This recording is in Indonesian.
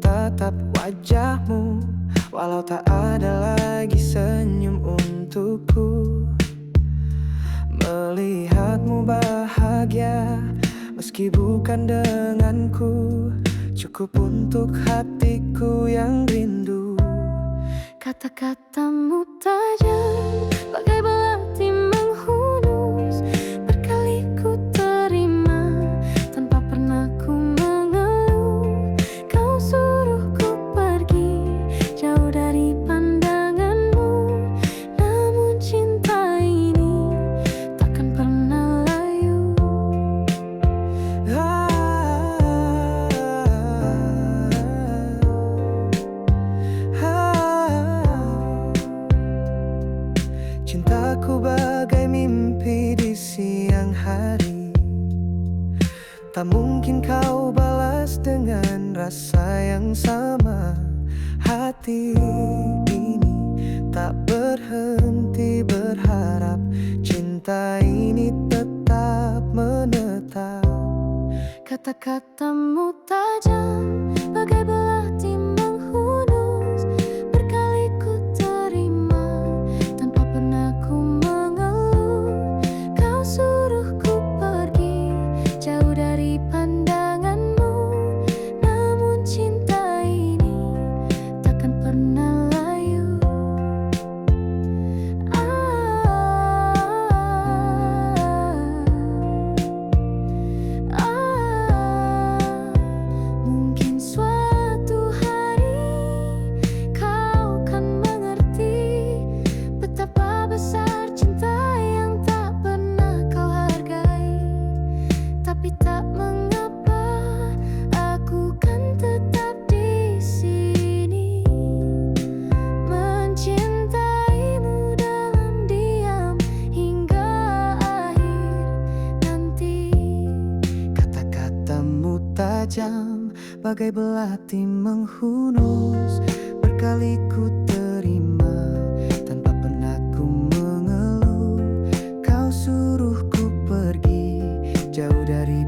tatap wajahmu, walau tak ada lagi senyum untukku. Melihatmu bahagia, meski bukan denganku, cukup untuk hatiku yang rindu. Kata-katamu tajam bagai belati menghunus. Berkali ku terima tanpa pernah ku mengeluh. Kau suruh ku pergi jauh dari pandanganmu, namun cinta ini takkan pernah layu. Cintaku bagai mimpi di siang hari, tak mungkin kau balas dengan rasa yang sama. Hati ini tak berhenti berharap cinta ini tetap menetap. Kata-katamu tajam bagai belati menghunus. Berkali ku terima tanpa pernah ku mengeluh. Kau suruh ku pergi jauh dari pandanganmu, namun cinta ini takkan pernah layu. Mungkin suatu hari kau kan mengerti betapa besar cinta yang tak pernah kau hargai. Tapi tak mengapa, aku kan tetap di sini, mencintaimu dalam diam hingga akhir nanti. Kata-katamu tajam bagai belati menghunus. Berkali ku terima tanpa pernah ku mengeluh. Kau suruh ku pergi jauh dari